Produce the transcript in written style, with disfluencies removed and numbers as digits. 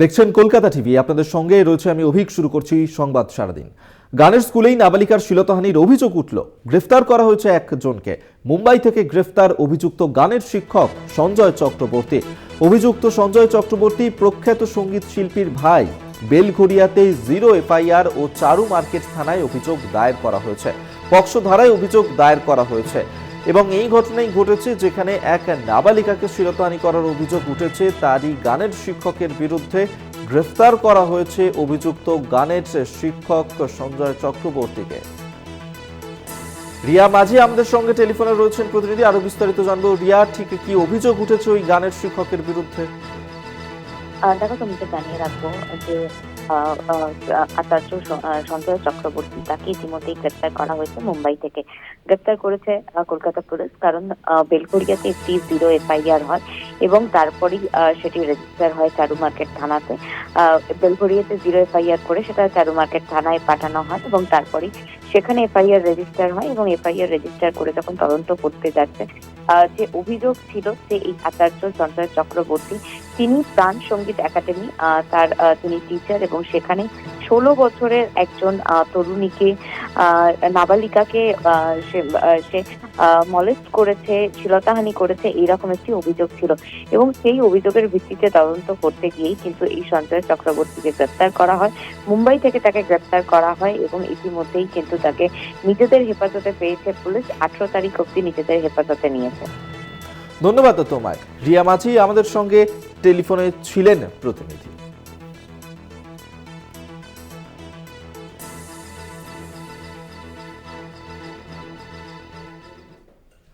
দেখছেন কলকাতা টিভি। আপনাদের সঙ্গে রয়েছে আমি অভিক। শুরু করছি সংবাদ সারাদিন। গানের স্কুলেই নাবালিকার শ্লীলতাহানির অভিযোগ উঠল। গ্রেফতার করা হয়েছে একজনকে। মুম্বাই থেকে গ্রেফতার অভিযুক্ত গানের শিক্ষক সঞ্জয় চক্রবর্তী। অভিযুক্ত সঞ্জয় চক্রবর্তী প্রখ্যাত সঙ্গীত শিল্পীর ভাই। বেলঘড়িয়াতে 0 এফআইআর ও চারু মার্কেট থানায় অভিযোগ দায়ের করা হয়েছে। পক্সো ধারায় অভিযোগ দায়ের করা হয়েছে এবং এই ঘটনাই ঘটেছে যেখানে এক নাবালিকাকে শ্লীলতাহানি করার অভিযোগ উঠেছে। তারই গানের শিক্ষকের বিরুদ্ধে গ্রেফতার করা হয়েছে অভিযুক্ত গানের শিক্ষক সঞ্জয় চক্রবর্তীকে। রিয়া মাঝি আমাদের সঙ্গে টেলিফোনে রয়েছেন প্রতিনিধি। আরো বিস্তারিত জানবো। রিয়া, ঠিক কি অভিযোগ উঠেছে ওই গানের শিক্ষকের বিরুদ্ধে? দেখো, তোমাকে জানিয়ে রাখবো যে আচার্য সঞ্জয় চক্রবর্তী, তাকে ইতিমধ্যেই গ্রেপ্তার করা হয়েছে। মুম্বাই থেকে গ্রেপ্তার করেছে কলকাতা পুলিশ, কারণ বেলঘড়িয়াতে একটি 0 এফআইআর হয় এবং তারপরেই সেটি রেজিস্টার হয় চারু মার্কেট থানাতে। বেলঘড়িয়াতে 0 এফআইআর করে সেটা চারু মার্কেট থানায় পাঠানো হয় এবং তারপরেই সেখানে এফআইআর রেজিস্টার হয় এবং এফআইআর রেজিস্টার করে যখন তদন্ত করতে যাচ্ছে, যে অভিযোগ ছিল যে এই আচার্য সঞ্জয় চক্রবর্তী, তিনি প্রাণ সঙ্গীত একাডেমি তিনি টিচার এবং সেখানে 16 বছরের একজন তরুণীকে, নাবালিকাকে সে মলেস্ট করেছে, শ্লীলতাহানি করেছে, এইরকম একটি অভিযোগ ছিল এবং সেই অভিযোগের ভিত্তিতে তদন্ত করতে গিয়েই কিন্তু এই সঞ্জয় চক্রবর্তীকে গ্রেপ্তার করা হয়। মুম্বাই থেকে তাকে গ্রেপ্তার করা হয় এবং ইতিমধ্যেই কিন্তু তাকে নিজেদের হেফাজতে পেয়েছে পুলিশ। 18 তারিখ অব্দি নিজেদের হেফাজতে নিয়েছে। ধন্যবাদ তোমায়। রিয়া মাঝি আমাদের সঙ্গে টেলিফোনে ছিলেন প্রতিনিধি।